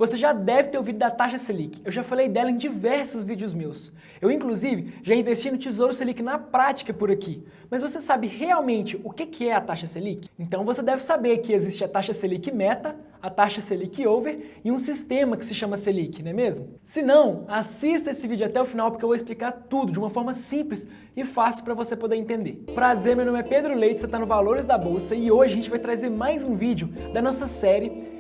Você já deve ter ouvido da taxa Selic, eu já falei dela em diversos vídeos meus. Eu, inclusive, já investi no Tesouro Selic na prática por aqui. Mas você sabe realmente o que é a taxa Selic? Então você deve saber que existe a taxa Selic Meta, a taxa Selic Over e um sistema que se chama Selic, não é mesmo? Se não, assista esse vídeo até o final porque eu vou explicar tudo de uma forma simples e fácil para você poder entender. Prazer, meu nome é Pedro Leite, você está no Valores da Bolsa e hoje a gente vai trazer mais um vídeo da nossa série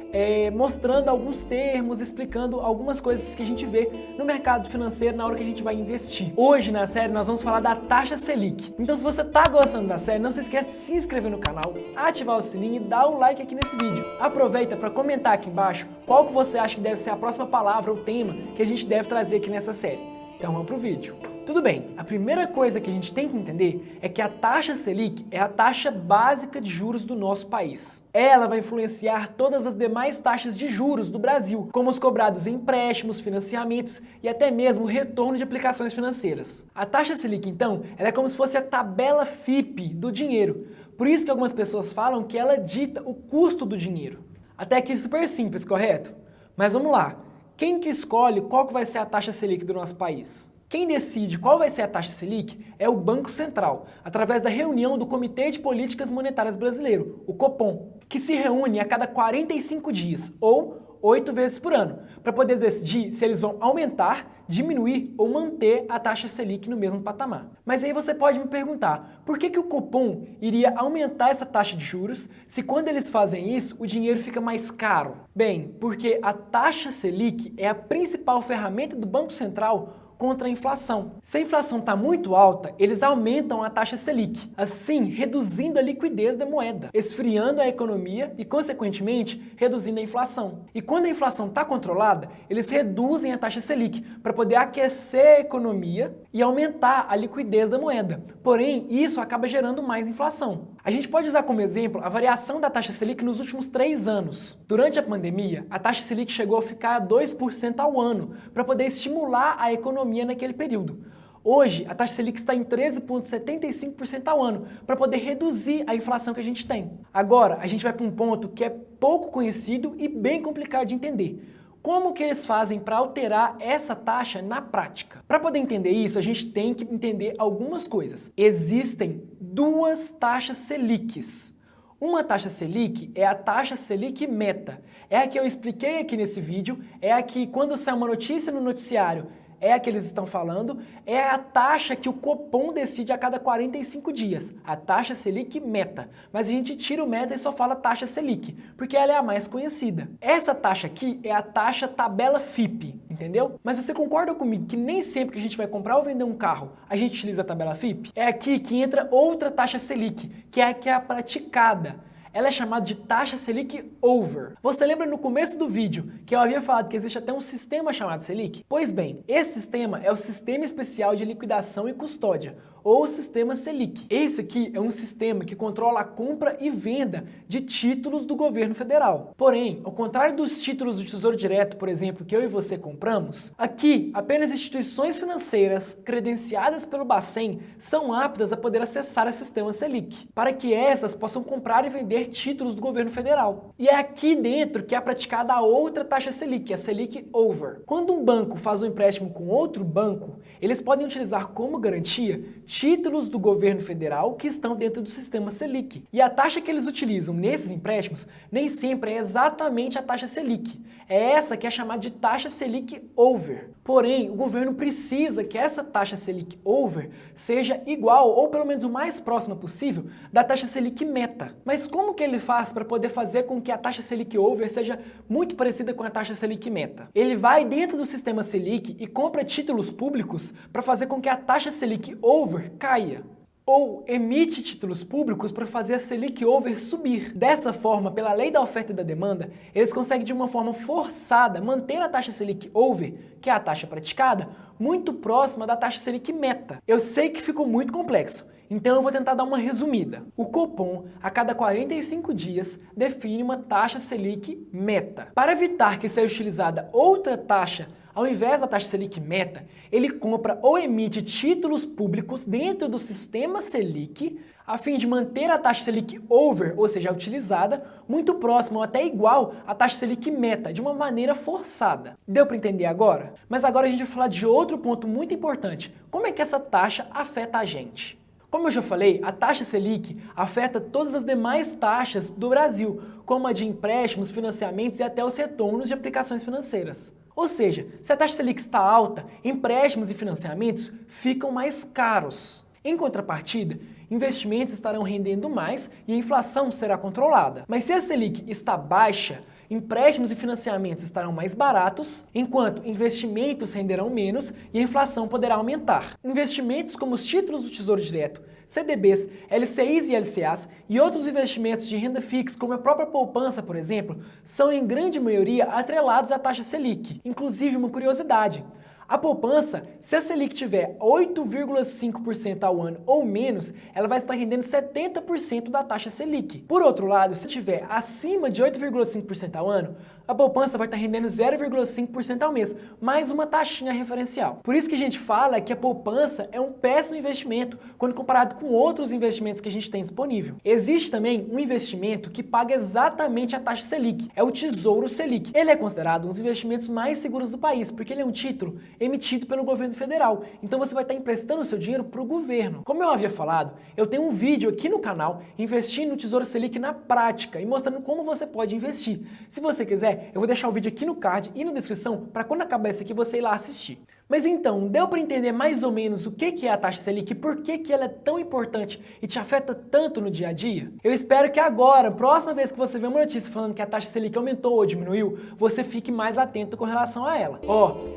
mostrando alguns termos, explicando algumas coisas que a gente vê no mercado financeiro na hora que a gente vai investir. Hoje na série nós vamos falar da taxa Selic. Então se você tá gostando da série, não se esquece de se inscrever no canal, ativar o sininho e dar um like aqui nesse vídeo. Aproveita para comentar aqui embaixo qual que você acha que deve ser a próxima palavra ou tema que a gente deve trazer aqui nessa série. Então vamos pro vídeo. Tudo bem, a primeira coisa que a gente tem que entender é que a taxa Selic é a taxa básica de juros do nosso país. Ela vai influenciar todas as demais taxas de juros do Brasil, como os cobrados em empréstimos, financiamentos e até mesmo o retorno de aplicações financeiras. A taxa Selic, então, ela é como se fosse a tabela FIPE do dinheiro. Por isso que algumas pessoas falam que ela dita o custo do dinheiro. Até aqui super simples, correto? Mas vamos lá. Quem que escolhe qual que vai ser a taxa Selic do nosso país? Quem decide qual vai ser a taxa Selic é o Banco Central, através da reunião do Comitê de Políticas Monetárias Brasileiro, o Copom, que se reúne a cada 45 dias, ou 8 vezes por ano, para poder decidir se eles vão aumentar, diminuir ou manter a taxa Selic no mesmo patamar. Mas aí você pode me perguntar, por que o Copom iria aumentar essa taxa de juros se quando eles fazem isso o dinheiro fica mais caro? Bem, porque a taxa Selic é a principal ferramenta do Banco Central contra a inflação. Se a inflação está muito alta, eles aumentam a taxa Selic, assim reduzindo a liquidez da moeda, esfriando a economia e, consequentemente, reduzindo a inflação. E quando a inflação está controlada, eles reduzem a taxa Selic para poder aquecer a economia e aumentar a liquidez da moeda. Porém, isso acaba gerando mais inflação. A gente pode usar como exemplo a variação da taxa Selic nos últimos 3 anos. Durante a pandemia, a taxa Selic chegou a ficar a 2% ao ano para poder estimular a economia naquele período. Hoje, a taxa Selic está em 13,75% ao ano, para poder reduzir a inflação que a gente tem. Agora, a gente vai para um ponto que é pouco conhecido e bem complicado de entender. Como que eles fazem para alterar essa taxa na prática? Para poder entender isso, a gente tem que entender algumas coisas. Existem duas taxas Selics. Uma taxa Selic é a taxa Selic Meta. É a que eu expliquei aqui nesse vídeo, é a que quando sai uma notícia no noticiário, é a que eles estão falando, é a taxa que o Copom decide a cada 45 dias, a taxa Selic Meta. Mas a gente tira o Meta e só fala taxa Selic, porque ela é a mais conhecida. Essa taxa aqui é a taxa tabela FIPE, entendeu? Mas você concorda comigo que nem sempre que a gente vai comprar ou vender um carro, a gente utiliza a tabela FIPE? É aqui que entra outra taxa Selic, que é a praticada. Ela é chamada de taxa Selic Over. Você lembra no começo do vídeo que eu havia falado que existe até um sistema chamado Selic? Pois bem, esse sistema é o Sistema Especial de Liquidação e Custódia, ou o sistema Selic. Esse aqui é um sistema que controla a compra e venda de títulos do governo federal. Porém, ao contrário dos títulos do Tesouro Direto, por exemplo, que eu e você compramos, aqui apenas instituições financeiras credenciadas pelo Bacen são aptas a poder acessar o sistema Selic, para que essas possam comprar e vender títulos do governo federal. E é aqui dentro que é praticada a outra taxa Selic, a Selic Over. Quando um banco faz um empréstimo com outro banco, eles podem utilizar como garantia títulos do governo federal que estão dentro do sistema Selic. E a taxa que eles utilizam nesses empréstimos nem sempre é exatamente a taxa Selic. É essa que é chamada de taxa Selic Over. Porém, o governo precisa que essa taxa Selic Over seja igual, ou pelo menos o mais próxima possível, da taxa Selic Meta. Mas como que ele faz para poder fazer com que a taxa Selic Over seja muito parecida com a taxa Selic Meta? Ele vai dentro do sistema Selic e compra títulos públicos para fazer com que a taxa Selic Over caia. Ou emite títulos públicos para fazer a Selic Over subir. Dessa forma, pela lei da oferta e da demanda, eles conseguem de uma forma forçada manter a taxa Selic Over, que é a taxa praticada, muito próxima da taxa Selic Meta. Eu sei que ficou muito complexo, então eu vou tentar dar uma resumida. O Copom, a cada 45 dias, define uma taxa Selic Meta. Para evitar que seja utilizada outra taxa ao invés da taxa Selic Meta, ele compra ou emite títulos públicos dentro do sistema Selic a fim de manter a taxa Selic over, ou seja, utilizada, muito próxima ou até igual à taxa Selic meta, de uma maneira forçada. Deu para entender agora? Mas agora a gente vai falar de outro ponto muito importante. Como é que essa taxa afeta a gente? Como eu já falei, a taxa Selic afeta todas as demais taxas do Brasil, como a de empréstimos, financiamentos e até os retornos de aplicações financeiras. Ou seja, se a taxa Selic está alta, empréstimos e financiamentos ficam mais caros. Em contrapartida, investimentos estarão rendendo mais e a inflação será controlada. Mas se a Selic está baixa, empréstimos e financiamentos estarão mais baratos, enquanto investimentos renderão menos e a inflação poderá aumentar. Investimentos como os títulos do Tesouro Direto, CDBs, LCIs e LCAs e outros investimentos de renda fixa, como a própria poupança, por exemplo, são em grande maioria atrelados à taxa Selic. Inclusive, uma curiosidade: a poupança, se a Selic tiver 8,5% ao ano ou menos, ela vai estar rendendo 70% da taxa Selic. Por outro lado, se tiver acima de 8,5% ao ano, a poupança vai estar rendendo 0,5% ao mês, mais uma taxinha referencial. Por isso que a gente fala que a poupança é um péssimo investimento quando comparado com outros investimentos que a gente tem disponível. Existe também um investimento que paga exatamente a taxa Selic, é o Tesouro Selic. Ele é considerado um dos investimentos mais seguros do país, porque ele é um título emitido pelo governo federal. Então você vai estar emprestando o seu dinheiro para o governo. Como eu havia falado, eu tenho um vídeo aqui no canal investindo no Tesouro Selic na prática e mostrando como você pode investir. Se você quiser, eu vou deixar o vídeo aqui no card e na descrição para quando acabar esse aqui você ir lá assistir. Mas então, deu para entender mais ou menos o que é a taxa Selic e por que ela é tão importante e te afeta tanto no dia a dia? Eu espero que agora, próxima vez que você vê uma notícia falando que a taxa Selic aumentou ou diminuiu, você fique mais atento com relação a ela.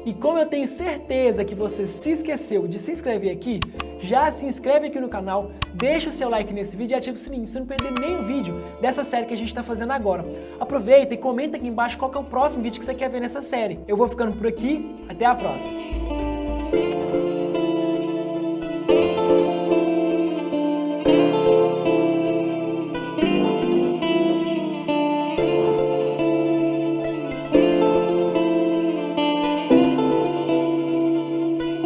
E como eu tenho certeza que você se esqueceu de se inscrever aqui, já se inscreve aqui no canal, deixa o seu like nesse vídeo e ativa o sininho para você não perder nenhum vídeo dessa série que a gente está fazendo agora. Aproveita e comenta aqui embaixo qual que é o próximo vídeo que você quer ver nessa série. Eu vou ficando por aqui, até a próxima!